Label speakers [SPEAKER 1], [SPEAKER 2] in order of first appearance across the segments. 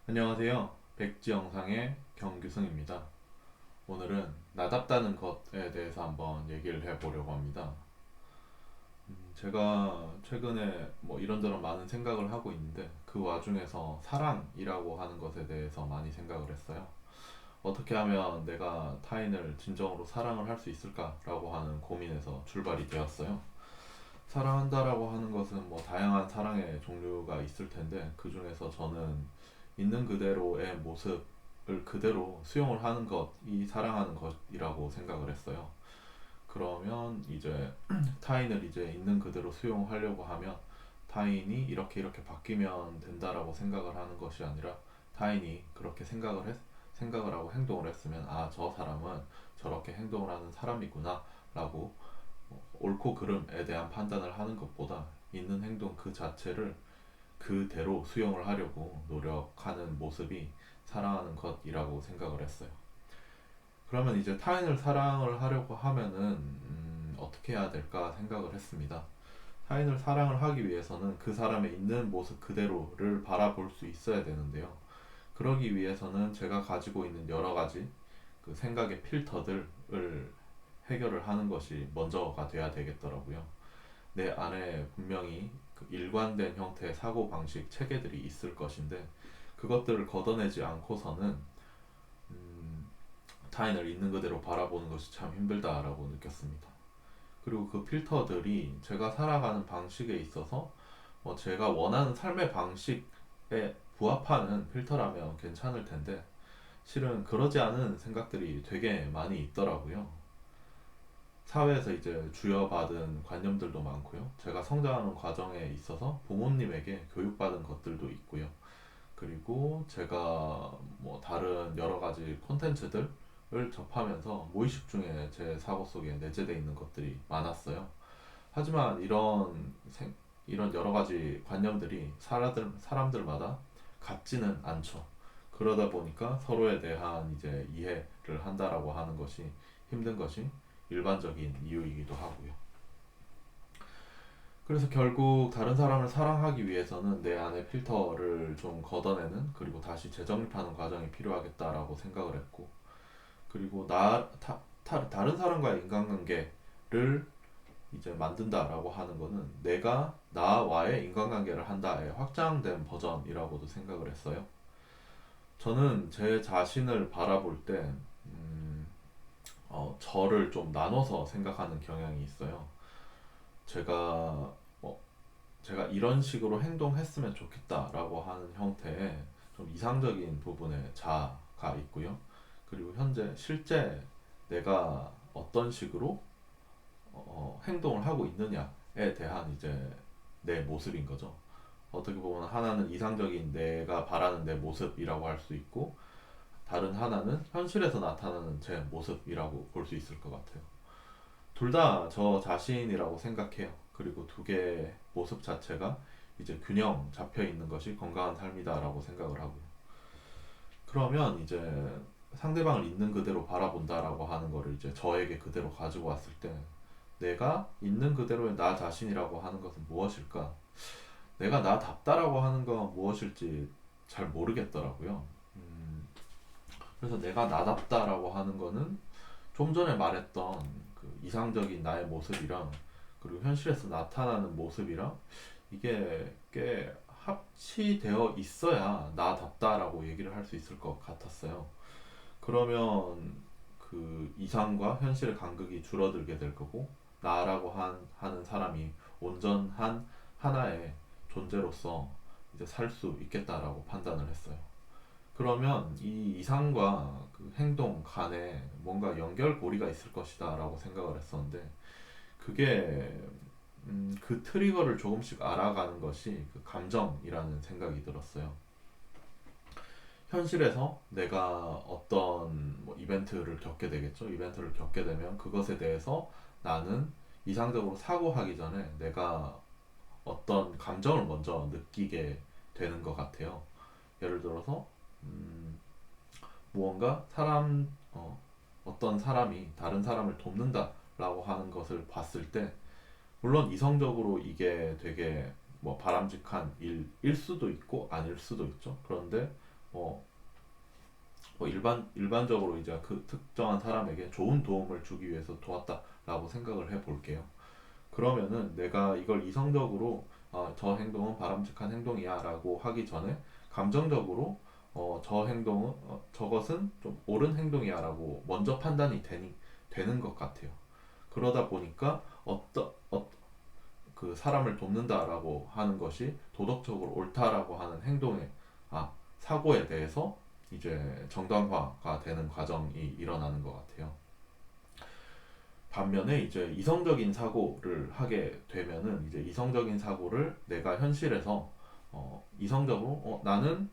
[SPEAKER 1] 안녕하세요. 백지영상의 경규승입니다. 오늘은 나답다는 것에 대해서 한번 얘기를 해보려고 합니다. 제가 최근에 뭐 이런저런 많은 생각을 하고 있는데 그 와중에서 사랑이라고 하는 것에 대해서 많이 생각을 했어요. 어떻게 하면 내가 타인을 진정으로 사랑을 할 수 있을까라고 하는 고민에서 출발이 되었어요. 사랑한다라고 하는 것은 뭐 다양한 사랑의 종류가 있을 텐데 그 중에서 저는 있는 그대로의 모습을 그대로 수용을 하는 것이 사랑하는 것이라고 생각을 했어요. 그러면 이제 타인을 이제 있는 그대로 수용하려고 하면 타인이 이렇게 이렇게 바뀌면 된다라고 생각을 하는 것이 아니라 타인이 그렇게 생각을 하고 행동을 했으면 저 사람은 저렇게 행동을 하는 사람이구나 라고 옳고 그름에 대한 판단을 하는 것보다 있는 행동 그 자체를 그대로 수용을 하려고 노력하는 모습이 사랑하는 것이라고 생각을 했어요. 그러면 이제 타인을 사랑을 하려고 하면은 어떻게 해야 될까 생각을 했습니다. 타인을 사랑을 하기 위해서는 그 사람의 있는 모습 그대로를 바라볼 수 있어야 되는데요. 그러기 위해서는 제가 가지고 있는 여러 가지 그 생각의 필터들을 해결을 하는 것이 먼저가 돼야 되겠더라고요. 내 안에 분명히 그 일관된 형태의 사고 방식 체계들이 있을 것인데 그것들을 걷어내지 않고서는 음, 타인을 있는 그대로 바라보는 것이 참 힘들다라고 느꼈습니다. 그리고 그 필터들이 제가 살아가는 방식에 있어서 제가 원하는 삶의 방식에 부합하는 필터라면 괜찮을 텐데 실은 그러지 않은 생각들이 되게 많이 있더라고요. 사회에서 이제 주여받은 관념들도 많고요. 제가 성장하는 과정에 있어서 부모님에게 교육받은 것들도 있고요. 그리고 제가 뭐 다른 여러 가지 콘텐츠들을 접하면서 무의식 중에 제 사고 속에 내재되어 있는 것들이 많았어요. 하지만 이런 여러 가지 관념들이 사람들마다 같지는 않죠. 그러다 보니까 서로에 대한 이제 이해를 한다라고 하는 것이 힘든 것이 일반적인 이유이기도 하고요. 그래서 결국 다른 사람을 사랑하기 위해서는 내 안의 필터를 좀 걷어내는 그리고 다시 재정립하는 과정이 필요하겠다라고 생각을 했고 그리고 다른 사람과의 인간관계를 이제 만든다라고 하는 거는 내가 나와의 인간관계를 한다의 확장된 버전이라고도 생각을 했어요. 저는 제 자신을 바라볼 때 음, 저를 좀 나눠서 생각하는 경향이 있어요. 제가 뭐 제가 이런 식으로 행동했으면 좋겠다라고 하는 형태의 좀 이상적인 부분의 자가 있고요. 그리고 현재 실제 내가 어떤 식으로 행동을 하고 있느냐에 대한 이제 내 모습인 거죠. 어떻게 보면 하나는 이상적인 내가 바라는 내 모습이라고 할 수 있고 다른 하나는 현실에서 나타나는 제 모습이라고 볼 수 있을 것 같아요. 둘 다 저 자신이라고 생각해요. 그리고 두 개의 모습 자체가 이제 균형 잡혀 있는 것이 건강한 삶이다라고 생각을 하고요. 그러면 이제 상대방을 있는 그대로 바라본다라고 하는 거를 이제 저에게 그대로 가지고 왔을 때 내가 있는 그대로의 나 자신이라고 하는 것은 무엇일까? 내가 나답다라고 하는 건 무엇일지 잘 모르겠더라고요. 음, 그래서 내가 나답다라고 하는 거는 좀 전에 말했던 그 이상적인 나의 모습이랑 그리고 현실에서 나타나는 모습이랑 이게 꽤 합치되어 있어야 나답다라고 얘기를 할 수 있을 것 같았어요. 그러면 그 이상과 현실의 간극이 줄어들게 될 거고 나라고 하는 사람이 온전한 하나의 존재로서 이제 살 수 있겠다라고 판단을 했어요. 그러면 이 이상과 그 행동 간에 뭔가 연결고리가 있을 것이다라고 생각을 했었는데 그게 그 트리거를 조금씩 알아가는 것이 그 감정이라는 생각이 들었어요. 현실에서 내가 어떤 뭐 이벤트를 겪게 되겠죠. 이벤트를 겪게 되면 그것에 대해서 나는 이상적으로 사고하기 전에 내가 어떤 감정을 먼저 느끼게 되는 것 같아요. 예를 들어서 음, 무언가 어떤 사람이 다른 사람을 돕는다라고 하는 것을 봤을 때 물론 이성적으로 이게 되게 뭐 바람직한 일일 수도 있고 아닐 수도 있죠. 그런데 어, 일반적으로 이제 그 특정한 사람에게 좋은 도움을 주기 위해서 도왔다라고 생각을 해 볼게요. 그러면은 내가 이걸 이성적으로 저 행동은 바람직한 행동이야라고 하기 전에 감정적으로 저 행동은 저것은 좀 옳은 행동이야라고 먼저 되는 것 같아요. 그러다 보니까 그 사람을 돕는다라고 하는 것이 도덕적으로 옳다라고 하는 행동의 사고에 대해서 이제 정당화가 되는 과정이 일어나는 것 같아요. 반면에 이제 이성적인 사고를 하게 되면은 이제 이성적인 사고를 내가 현실에서 이성적으로 나는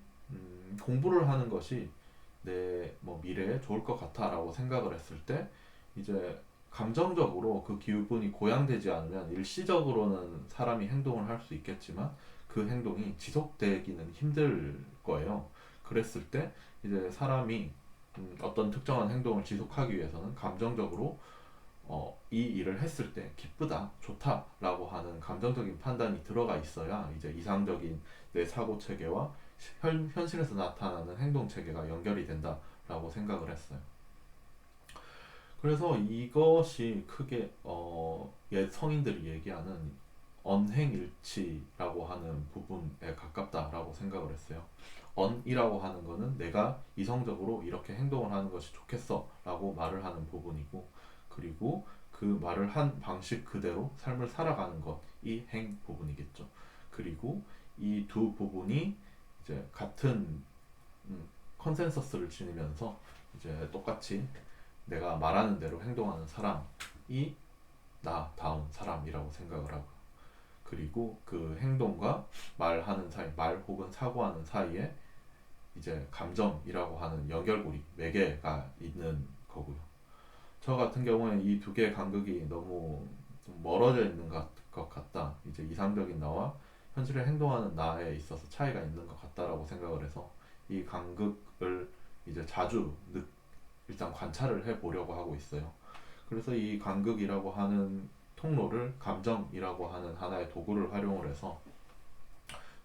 [SPEAKER 1] 공부를 하는 것이 내 뭐 미래에 좋을 것 같아라고 생각을 했을 때 이제 감정적으로 그 기분이 고양되지 않으면 일시적으로는 사람이 행동을 할 수 있겠지만 그 행동이 지속되기는 힘들 거예요. 그랬을 때 이제 사람이 어떤 특정한 행동을 지속하기 위해서는 감정적으로 이 일을 했을 때 기쁘다, 좋다라고 하는 감정적인 판단이 들어가 있어야 이제 이상적인 내 사고 체계와 현실에서 나타나는 행동 체계가 연결이 된다라고 생각을 했어요. 그래서 이것이 크게 옛 성인들이 얘기하는 언행일치라고 하는 부분에 가깝다라고 생각을 했어요. 언이라고 하는 거는 내가 이성적으로 이렇게 행동을 하는 것이 좋겠어라고 말을 하는 부분이고, 그리고 그 말을 한 방식 그대로 삶을 살아가는 것이 행 부분이겠죠. 그리고 이 두 부분이 이제 같은 컨센서스를 지니면서 이제 똑같이 내가 말하는 대로 행동하는 사람이 나다운 사람이라고 생각을 하고, 그리고 그 행동과 말하는 사이, 말 혹은 사고하는 사이에 이제 감정이라고 하는 연결고리, 매개가 있는 거고요. 저 같은 경우에 이 두 개의 간극이 너무 좀 멀어져 있는 것 같다. 이제 이상적인 나와 현실에 행동하는 나에 있어서 차이가 있는 것 같다라고 생각을 해서 이 간극을 이제 일단 관찰을 해 보려고 하고 있어요. 그래서 이 간극이라고 하는 통로를 감정이라고 하는 하나의 도구를 활용을 해서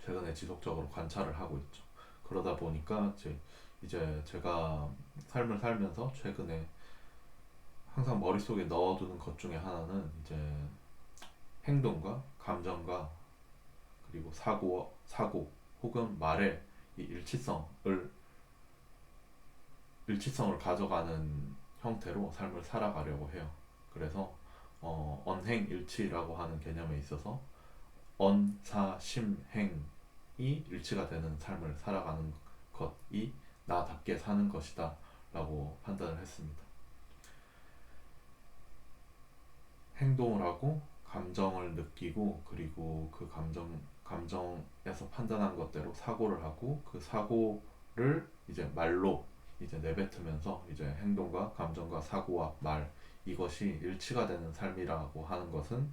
[SPEAKER 1] 최근에 지속적으로 관찰을 하고 있죠. 그러다 보니까 이제 제가 삶을 살면서 최근에 항상 머릿속에 넣어두는 것 중에 하나는 이제 행동과 감정과 그리고 사고 혹은 말의 이 일치성을 가져가는 형태로 삶을 살아가려고 해요. 그래서 언행일치라고 하는 개념에 있어서 언사심행이 일치가 되는 삶을 살아가는 것이 나답게 사는 것이다 라고 판단을 했습니다. 행동을 하고 감정을 느끼고, 그리고 그 감정에서 판단한 것대로 사고를 하고, 그 사고를 이제 말로 이제 내뱉으면서 이제 행동과 감정과 사고와 말, 이것이 일치가 되는 삶이라고 하는 것은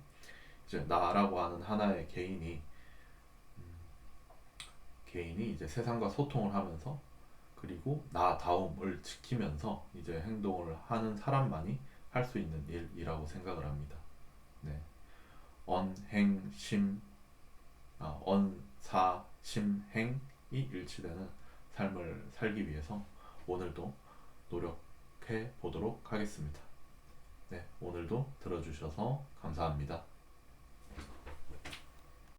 [SPEAKER 1] 이제 나라고 하는 하나의 개인이 이제 세상과 소통을 하면서, 그리고 나다움을 지키면서 이제 행동을 하는 사람만이 할 수 있는 일이라고 생각을 합니다. 네. 언행심, 언사심행이 일치되는 삶을 살기 위해서 오늘도 노력해 보도록 하겠습니다. 네, 오늘도 들어주셔서 감사합니다.